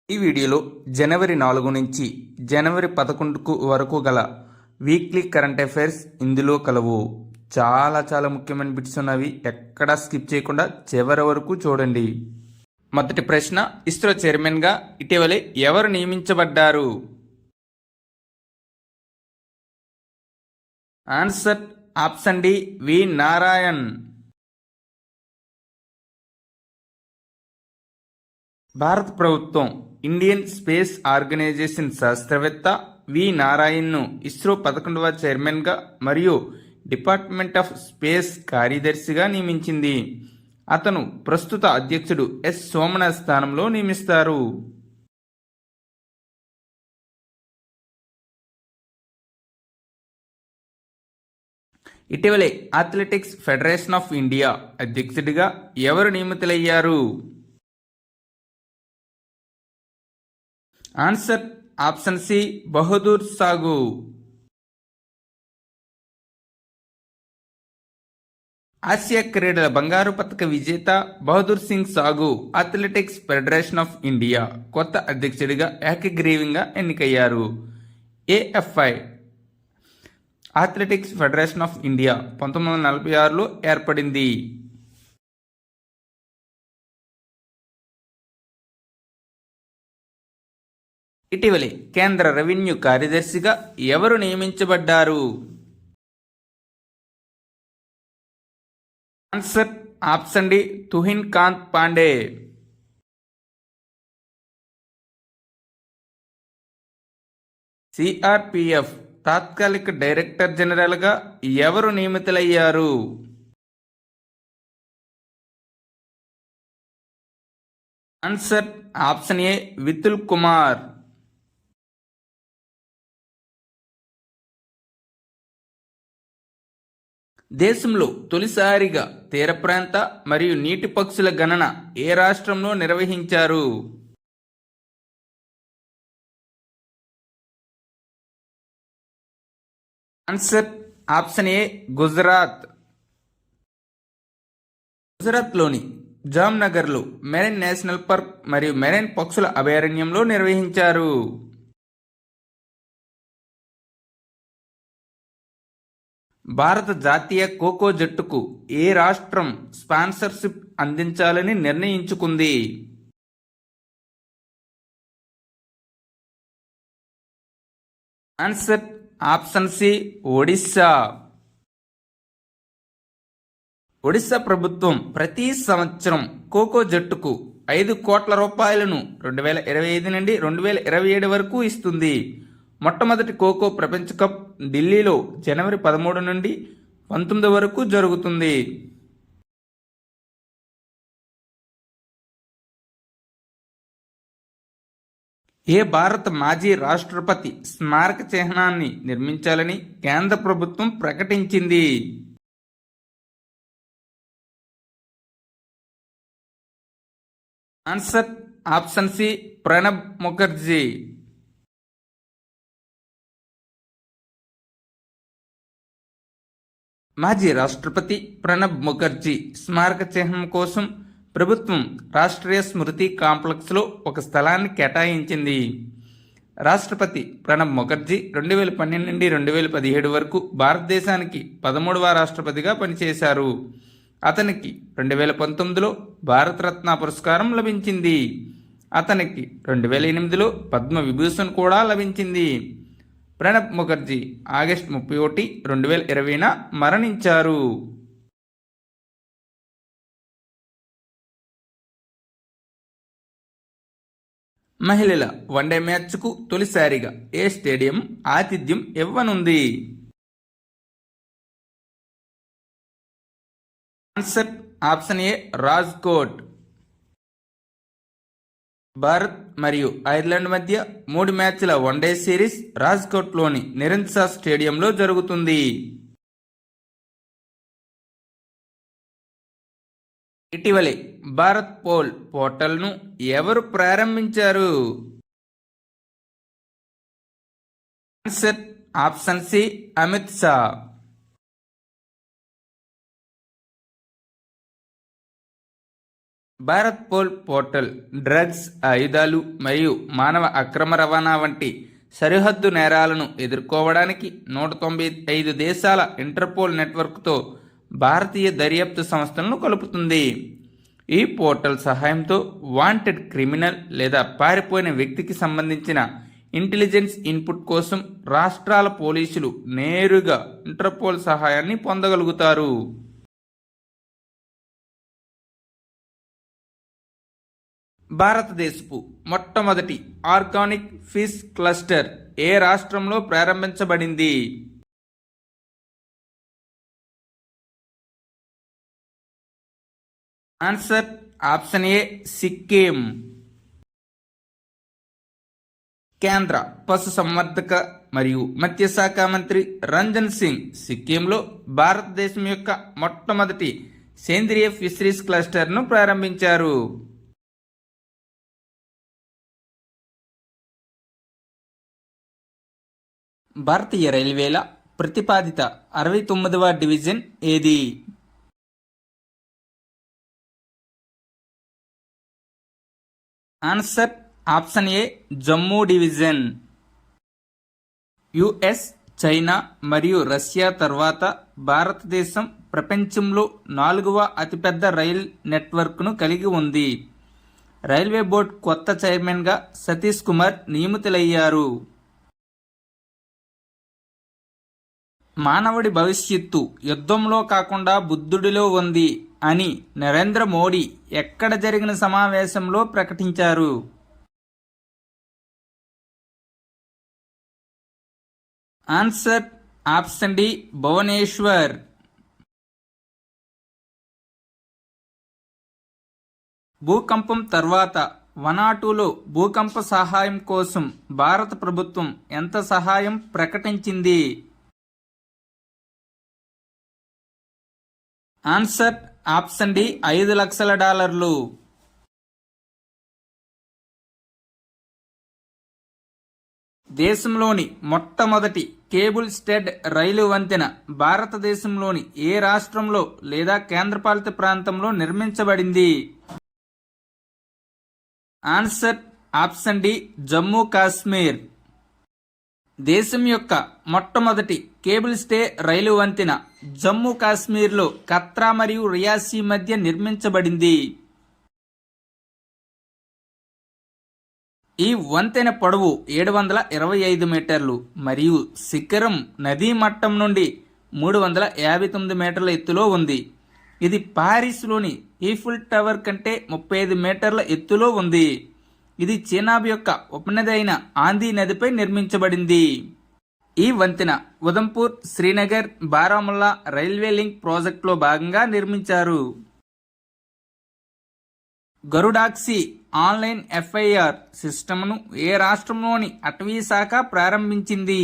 ఈ వీడియోలో జనవరి 4 నుంచి జనవరి 11 వరకు గల వీక్లీ కరెంట్ అఫైర్స్ ఇందులో కలవు. చాలా ముఖ్యమైన బిట్స్ ఉన్నవి. ఎక్కడా స్కిప్ చేయకుండా చివరి వరకు చూడండి. మొదటి ప్రశ్న, ఇస్రో చైర్మన్గా ఇటీవలే ఎవరు నియమించబడ్డారు? ఆన్సర్ ఆప్షన్ డి, వి నారాయణ్. భారత ప్రభుత్వం ఇండియన్ స్పేస్ ఆర్గనైజేషన్ శాస్త్రవేత్త వి నారాయణ్ను ఇస్రో 11వ చైర్మన్గా మరియు డిపార్ట్మెంట్ ఆఫ్ స్పేస్ కార్యదర్శిగా నియమించింది. అతను ప్రస్తుత అధ్యక్షుడు ఎస్ సోమనాథ్ స్థానంలో నియమిస్తారు. ఇటీవలే అథ్లెటిక్స్ ఫెడరేషన్ ఆఫ్ ఇండియా అధ్యక్షుడిగా ఎవరు నియమితులయ్యారు? ఆన్సర్ ఆప్షన్ సి, బహదూర్ సాగు. ఆసియా క్రీడల బంగారు పతక విజేత బహదూర్ సింగ్ సాగు అథ్లెటిక్స్ ఫెడరేషన్ ఆఫ్ ఇండియా కొత్త అధ్యక్షుడిగా ఏకగ్రీవంగా ఎన్నికయ్యారు. AFI athletics federation of India 1946లో ఏర్పడింది. ఇటీవలే కేంద్ర రెవెన్యూ కార్యదర్శిగా ఎవరు నియమించబడ్డారు? Answer option D, Tuhin Kanta Pandey. CRPF తాత్కాలిక డైరెక్టర్ జనరల్గా ఎవరు నియమితులయ్యారు? Answer option A, Vitul Kumar. దేశంలో తొలిసారిగా తీర ప్రాంత మరియు నీటి పక్షుల గణన ఏ రాష్ట్రంలో నిర్వహించారు? ఆన్సర్ ఆప్షన్ ఏ, గుజరాత్. గుజరాత్లోని జామ్నగర్లో మెరైన్ నేషనల్ పార్క్ మరియు మెరైన్ పక్షుల అభయారణ్యంలో నిర్వహించారు. భారత జాతీయ ఖోఖో జట్టుకు ఏ రాష్ట్రం స్పాన్సర్షిప్ అందించాలని నిర్ణయించుకుంది? Answer option C, Odisha. Odisha ప్రభుత్వం ప్రతి సంవత్సరం ఖోఖో జట్టుకు 5 కోట్ల రూపాయలను 2025 నుండి 2027 వరకు ఇస్తుంది. మొట్టమొదటి ఖోఖో ప్రపంచ కప్ ఢిల్లీలో జనవరి 13 నుండి 19 వరకు జరుగుతుంది. ఏ భారత మాజీ రాష్ట్రపతి స్మారక చిహ్నాన్ని నిర్మించాలని కేంద్ర ప్రభుత్వం ప్రకటించింది? Answer option C, Pranab Mukherjee. మాజీ రాష్ట్రపతి ప్రణబ్ ముఖర్జీ స్మారక చిహ్నం కోసం ప్రభుత్వం రాష్ట్రీయ స్మృతి కాంప్లెక్స్లో ఒక స్థలాన్ని కేటాయించింది. రాష్ట్రపతి ప్రణబ్ ముఖర్జీ 2012 నుండి 2017 వరకు భారతదేశానికి 13వ రాష్ట్రపతిగా పనిచేశారు. అతనికి 2019లో భారతరత్న పురస్కారం లభించింది. అతనికి 2008లో పద్మవిభూషణ్ కూడా లభించింది. ప్రణబ్ ముఖర్జీ ఆగస్టు 31, 2020న మరణించారు. మహిళల వన్డే మ్యాచ్కు తొలిసారిగా ఏ స్టేడియం ఆతిథ్యం ఇవ్వనుంది? Answer option A, Rajkot. Bharat మరియు ఐర్లాండ్ మధ్య 3 మ్యాచ్ల వన్డే సిరీస్ రాజ్కోట్లోని నిరంజన్ షా స్టేడియంలో జరుగుతుంది. ఇటీవలే భారత్ పోల్ పోర్టల్ను ఎవరు ప్రారంభించారు? Answer option C, Amit Shah. Bharatpol portal drugs, ఆయుధాలు మరియు మానవ అక్రమ రవాణా వంటి సరిహద్దు నేరాలను ఎదుర్కోవడానికి 195 దేశాల ఇంటర్పోల్ నెట్వర్క్తో భారతీయ దర్యాప్తు సంస్థలను కలుపుతుంది. ఈ పోర్టల్ సహాయంతో వాంటెడ్ క్రిమినల్ లేదా పారిపోయిన వ్యక్తికి సంబంధించిన ఇంటెలిజెన్స్ ఇన్పుట్ కోసం రాష్ట్రాల పోలీసులు నేరుగా ఇంటర్పోల్ సహాయాన్ని పొందగలుగుతారు. భారతదేశపు మొట్టమొదటి ఆర్గానిక్ ఫిష్ క్లస్టర్ ఏ రాష్ట్రంలో ప్రారంభించబడింది? ఆన్సర్ ఆప్షన్ ఏ సిక్కిం. కేంద్ర పశుసంవర్ధక మరియు మత్స్యశాఖ మంత్రి రంజన్ సింగ్ సిక్కింలో భారతదేశం యొక్క మొట్టమొదటి సేంద్రియ ఫిషరీస్ క్లస్టర్ను ప్రారంభించారు. భారతీయ రైల్వేల ప్రతిపాదిత 69వ డివిజన్ ఏది? ఆన్సర్ ఆప్షన్ ఏ జమ్మూ డివిజన్. యుఎస్, చైనా మరియు రష్యా తర్వాత భారతదేశం ప్రపంచంలో 4వ అతిపెద్ద రైల్ నెట్వర్క్ను కలిగి ఉంది. రైల్వే బోర్డు కొత్త చైర్మన్గా సతీష్ కుమార్ నియమితులయ్యారు. మానవుడి భవిష్యత్తు యుద్ధంలో కాకుండా బుద్ధుడిలో ఉంది అని నరేంద్ర మోడీ ఎక్కడ జరిగిన సమావేశంలో ప్రకటించారు? Answer option D Bhubaneswar. భూకంపం తర్వాత వనాటూలో భూకంప సహాయం కోసం భారత ప్రభుత్వం ఎంత సహాయం ప్రకటించింది? ఆన్సర్ ఆప్షన్ డి $5 లక్షలు. దేశంలోని మొట్టమొదటి కేబుల్ స్టెడ్ రైలు వంతెన భారతదేశంలోని ఏ రాష్ట్రంలో లేదా కేంద్రపాలిత ప్రాంతంలో నిర్మించబడింది? Answer option D Jammu Kashmir. దేశం యొక్క మొట్టమొదటి కేబుల్ స్టే రైలు వంతెన జమ్మూ కాశ్మీర్లో కత్రా మరియు రియాసీ మధ్య నిర్మించబడింది. ఈ వంతెన పొడవు 725 మీటర్లు మరియు శిఖరం నదీ మట్టం నుండి 359 మీటర్ల ఎత్తులో ఉంది. ఇది పారిస్లోని ఈఫిల్ టవర్ కంటే 35 మీటర్ల ఎత్తులో ఉంది. ఇది చీనాబ్ యొక్క ఉపనది అయిన ఆంధీ నదిపై నిర్మించబడింది. ఈ వంతెన ఉదంపూర్, శ్రీనగర్, బారాముల్లా రైల్వే లింక్ ప్రాజెక్టులో భాగంగా నిర్మించారు. గరుడాక్సీ ఆన్లైన్ ఎఫ్ఐఆర్ సిస్టమ్ను ఏ రాష్ట్రంలోని అటవీ శాఖ ప్రారంభించింది?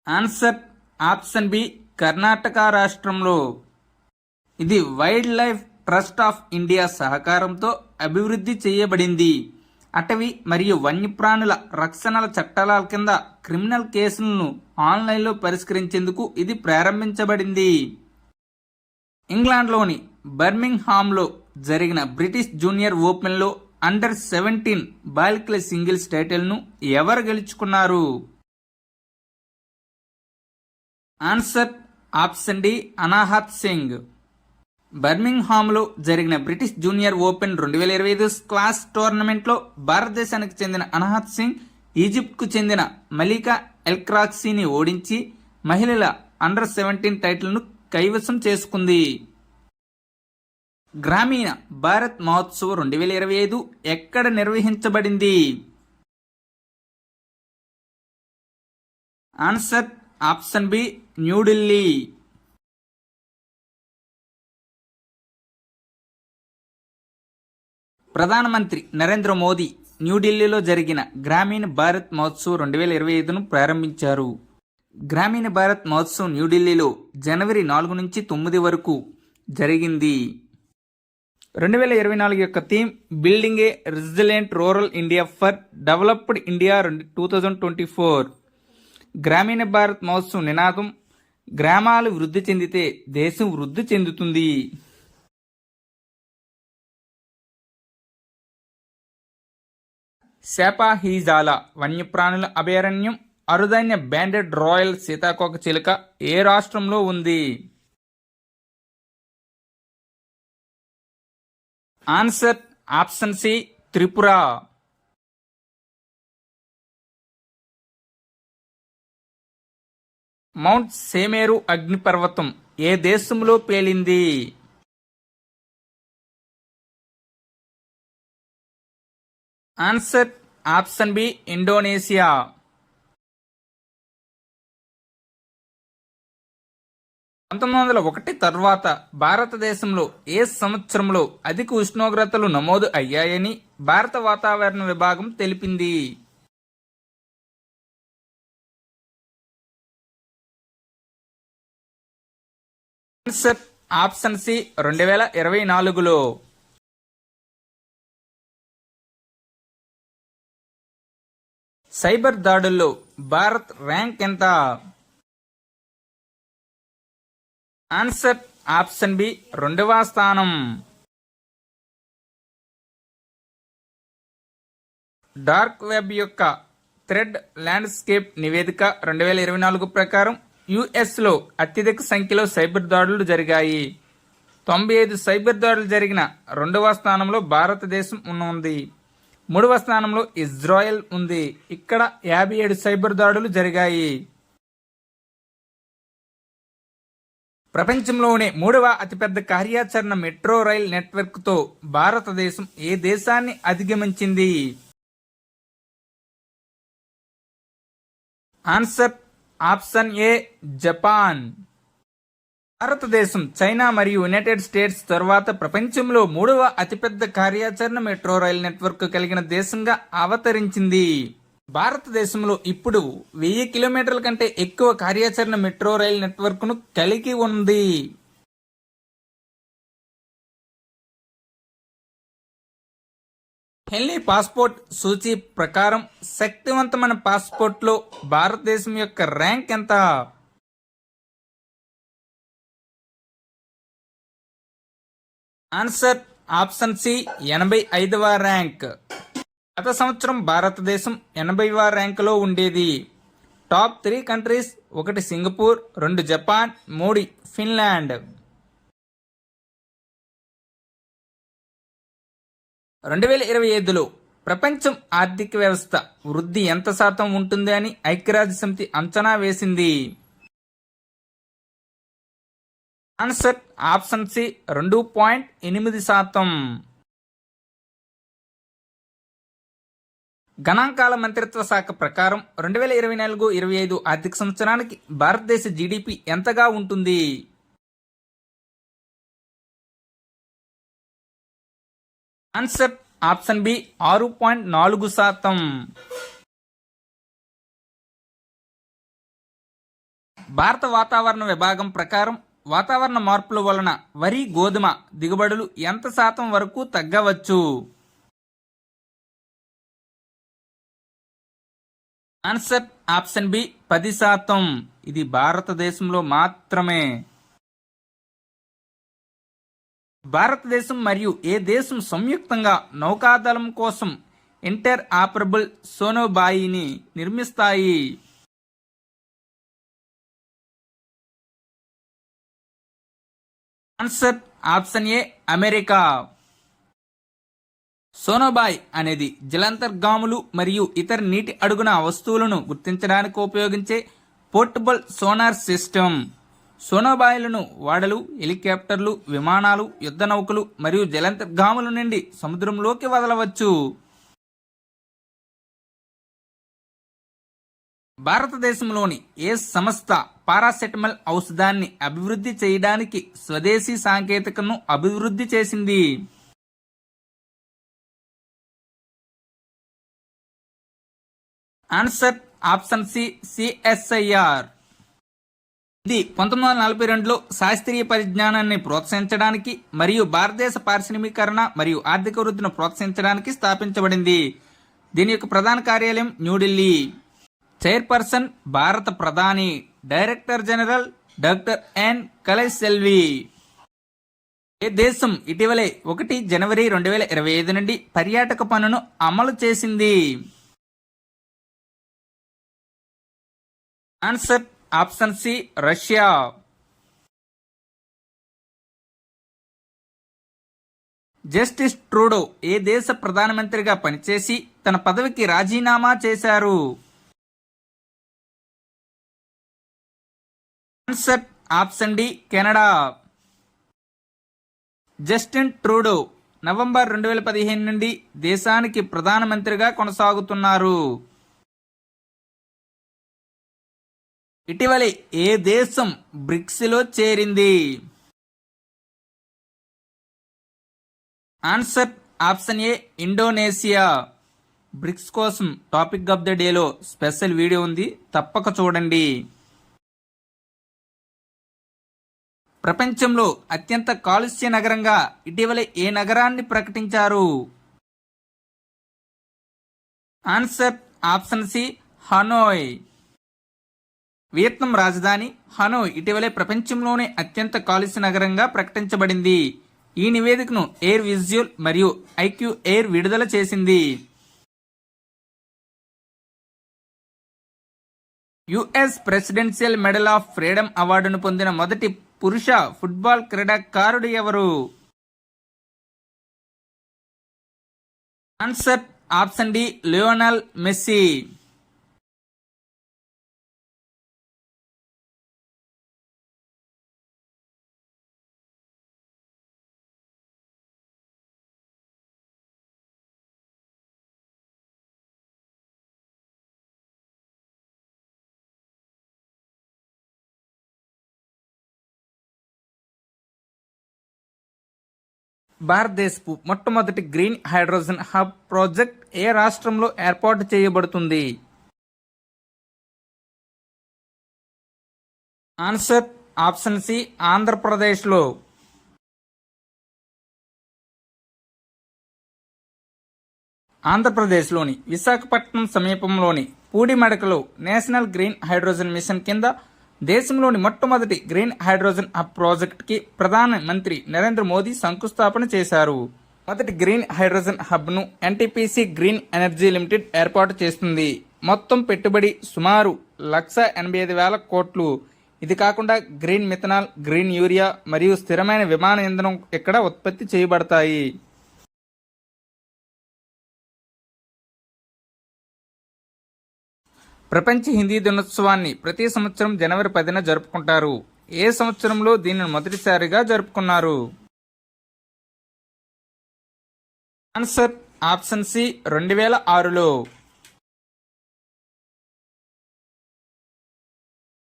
ఆన్సర్ ఆప్షన్ బి కర్ణాటక రాష్ట్రంలో. ఇది wild life trust of India సహకారంతో అభివృద్ధి చేయబడింది. అటవీ మరియు వన్యప్రాణుల రక్షణల చట్టాల కింద క్రిమినల్ కేసులను ఆన్లైన్లో పరిష్కరించేందుకు ఇది ప్రారంభించబడింది. ఇంగ్లాండ్లోని బర్మింగ్హామ్లో జరిగిన బ్రిటిష్ జూనియర్ ఓపెన్లో అండర్-17 బాలికల సింగిల్స్ టైటిల్ను ఎవరు గెలుచుకున్నారు? Answer option D Anahat Singh. బర్మింగ్హామ్లో జరిగిన బ్రిటిష్ జూనియర్ ఓపెన్ 2025 స్క్వాష్ టోర్నమెంట్లో భారతదేశానికి చెందిన అనాహత్ సింగ్ ఈజిప్ట్కు చెందిన మలికా ఎల్క్రాక్సీని ఓడించి మహిళల అండర్-17 టైటిల్ను కైవసం చేసుకుంది. గ్రామీణ భారత్ మహోత్సవ్ 2025 ఎక్కడ నిర్వహించబడింది? Answer option B New Delhi. ప్రధానమంత్రి నరేంద్ర మోదీ న్యూఢిల్లీలో జరిగిన గ్రామీణ భారత్ మహోత్సవ్ 2025ను ప్రారంభించారు. గ్రామీణ భారత్ మహోత్సవ్ న్యూఢిల్లీలో జనవరి 4 నుంచి 9 వరకు జరిగింది. 2024 యొక్క theme building A resilient rural India for developed India 2024. గ్రామీణ భారత్ మహోత్సవ్ నినాదం గ్రామాలు వృద్ధి చెందితే దేశం వృద్ధి చెందుతుంది. శాపాహీజాల వన్యప్రాణుల అభయారణ్యం అరుదైన బ్యాండెడ్ రాయల్ సీతాకోక చిలుక ఏ రాష్ట్రంలో ఉంది? Answer option C Tripura. Mount Semeru అగ్నిపర్వతం ఏ దేశంలో పేలింది? Answer option B Indonesia. 1901 తర్వాత భారతదేశంలో ఏ సంవత్సరంలో అధిక ఉష్ణోగ్రతలు నమోదు అయ్యాయని భారత వాతావరణ విభాగం తెలిపింది? ఆన్సర్ ఆప్షన్ సి 2024లో. సైబర్ దాడుల్లో భారత్ ర్యాంక్ ఎంత? ఆన్సర్ ఆప్షన్ బి 2వ స్థానం. డార్క్ వెబ్ యొక్క థ్రెడ్ ల్యాండ్స్కేప్ నివేదిక 2024 ప్రకారం యుఎస్లో అత్యధిక సంఖ్యలో సైబర్ దాడులు జరిగాయి. 95 సైబర్ దాడులు జరిగిన 2వ స్థానంలో భారతదేశం ఉంది. 3వ స్థానంలో ఇజ్రాయెల్ ఉంది. ఇక్కడ 57 సైబర్ దాడులు జరిగాయి. ప్రపంచంలోనే 3వ అతిపెద్ద కార్యాచరణ మెట్రో రైల్ నెట్వర్క్తో భారతదేశం ఏ దేశాన్ని అధిగమించింది? Answer option A Japan. భారతదేశం చైనా మరియు యునైటెడ్ స్టేట్స్ తర్వాత ప్రపంచంలో 3వ అతిపెద్ద కార్యాచరణ మెట్రో రైల్ నెట్వర్క్ కలిగిన దేశంగా అవతరించింది. భారతదేశంలో ఇప్పుడు 1000 కిలోమీటర్ల కంటే ఎక్కువ కార్యాచరణ మెట్రో రైల్ నెట్వర్క్ ను కలిగి ఉంది. హెన్లీ పాస్పోర్ట్ సూచీ ప్రకారం శక్తివంతమైన పాస్పోర్ట్లో భారతదేశం యొక్క ర్యాంక్ ఎంత? ఆన్సర్ ఆప్షన్ సి 85వ ర్యాంక్. గత సంవత్సరం భారతదేశం 80వ ర్యాంకులో ఉండేది. Top 3 countries: 1 Singapore, 2 Japan, 3 Finland. 2025లో ప్రపంచం ఆర్థిక వ్యవస్థ వృద్ధి ఎంత శాతం ఉంటుంది అని ఐక్యరాజ్య సమితి అంచనా వేసింది? Answer option C 2.8%. గణాంకాల మంత్రిత్వ శాఖ ప్రకారం 2024-25 ఆర్థిక సంవత్సరానికి భారతదేశ జీడిపి ఎంతగా ఉంటుంది? Answer option B 6.4%. భారత వాతావరణ విభాగం ప్రకారం వాతావరణ మార్పుల వలన వరి, గోధుమ దిగుబడులు ఎంత శాతం వరకు తగ్గవచ్చు? Answer option B 10%. ఇది భారతదేశంలో మాత్రమే. భారతదేశం మరియు ఏ దేశం సంయుక్తంగా నౌకాదళం కోసం ఇంటర్ ఆపరబుల్ సోనోబాయిని నిర్మిస్తాయి? Answer option A America. Sonobuoy అనేది జలాంతర్గాములు మరియు ఇతర నీటి అడుగున వస్తువులను గుర్తించడానికి ఉపయోగించే పోర్టబుల్ సోనార్ సిస్టమ్. సోనోబాయ్లను ఓడలు, హెలికాప్టర్లు, విమానాలు, యుద్ధ నౌకలు మరియు జలాంతర్గాముల నుండి సముద్రంలోకి వదలవచ్చు. భారతదేశంలోని ఏ సంస్థ పారాసెటమాల్ ఔషధాన్ని అభివృద్ధి చేయడానికి స్వదేశీ సాంకేతికతను అభివృద్ధి చేసింది? Answer option C CSIR. ఇది 1942లో శాస్త్రీయ పరిజ్ఞానాన్ని ప్రోత్సహించడానికి మరియు భారతదేశ పారిశ్రామికీకరణ మరియు ఆర్థిక వృద్ధిని ప్రోత్సహించడానికి స్థాపించబడింది. దీని యొక్క ప్రధాన కార్యాలయం న్యూఢిల్లీ. చైర్పర్సన్ భారత ప్రధాని, director general doctor N Kalaiselvi. ఏ దేశం ఇటీవలే 1 జనవరి 2025 నుండి పర్యాటక పన్నును అమలు చేసింది? Answer option C Russia. Justin Trudeau ఏ దేశ ప్రధానమంత్రిగా పనిచేసి తన పదవికి రాజీనామా చేశారు? Answer option D Canada. Justin Trudeau November 2015 నుండి దేశానికి ప్రధానమంత్రిగా కొనసాగుతున్నారు. ఇటీవలే ఏ దేశం బ్రిక్స్లో చేరింది? Answer option A Indonesia. BRICS కోసం టాపిక్ ఆఫ్ ద డేలో స్పెషల్ వీడియో ఉంది, తప్పక చూడండి. ప్రపంచంలో అత్యంత కాలుష్య నగరంగా ఇటీవల ఏ నగరాన్ని ప్రకటించారు? Answer option C Hanoi. Vietnam రాజధాని హనోయ్ ఇటీవలే ప్రపంచంలోనే అత్యంత కాలుష్య నగరంగా ప్రకటించబడింది. ఈ నివేదికను ఎయిర్ విజువల్ మరియు ఐక్యూ ఎయిర్ విడుదల చేసింది. US presidential medal of freedom అవార్డును పొందిన మొదటి పురుష ఫుట్బాల్ క్రీడాకారుడు ఎవరు? Answer option D Lionel Messi. భారతదేశపు మొట్టమొదటి గ్రీన్ హైడ్రోజన్ హబ్ ప్రాజెక్ట్ ఏ రాష్ట్రంలో ఏర్పాటు చేయబడుతుంది? ఆన్సర్ ఆప్షన్ సి ఆంధ్రప్రదేశ్లో. ఆంధ్రప్రదేశ్లోని విశాఖపట్నం సమీపంలోని పూడిమడకలో నేషనల్ గ్రీన్ హైడ్రోజన్ మిషన్ కింద దేశంలోని మొట్టమొదటి గ్రీన్ హైడ్రోజన్ హబ్ ప్రాజెక్టుకి ప్రధాన మంత్రి నరేంద్ర మోదీ శంకుస్థాపన చేశారు. మొదటి గ్రీన్ హైడ్రోజన్ హబ్ను ఎన్టీపీసీ గ్రీన్ ఎనర్జీ లిమిటెడ్ ఏర్పాటు చేస్తుంది. మొత్తం పెట్టుబడి సుమారు 1,85,000 కోట్లు. ఇది కాకుండా గ్రీన్ మిథనాల్, గ్రీన్ యూరియా మరియు స్థిరమైన విమాన ఇంధనం ఇక్కడ ఉత్పత్తి చేయబడతాయి. ప్రపంచ హిందీ దినోత్సవాన్ని ప్రతి సంవత్సరం జనవరి 10న జరుపుకుంటారు. ఏ సంవత్సరంలో దీనిని మొదటిసారిగా జరుపుకున్నారు? Answer option C 2006లో.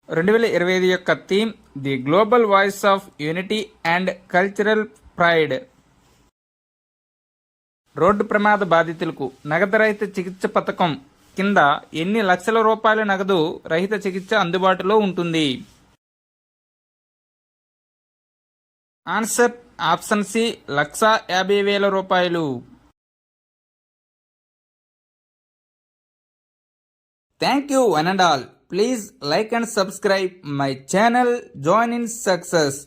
2025 యొక్క theme the global voice of unity and cultural pride. Road ప్రమాద బాధితులకు నగదు రహిత చికిత్స పథకం కింద ఎన్ని లక్షల రూపాయల నగదు రహిత చికిత్స అందుబాటులో ఉంటుంది? ఆన్సర్ ఆప్షన్ సి 1,50,000 రూపాయలు. Thank you one and all. Please like and subscribe my channel join in success.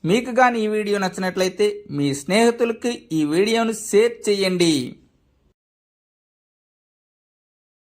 మీకు కానీ ఈ వీడియో నచ్చినట్లయితే మీ స్నేహితులకి ఈ వీడియోను షేర్ చేయండి.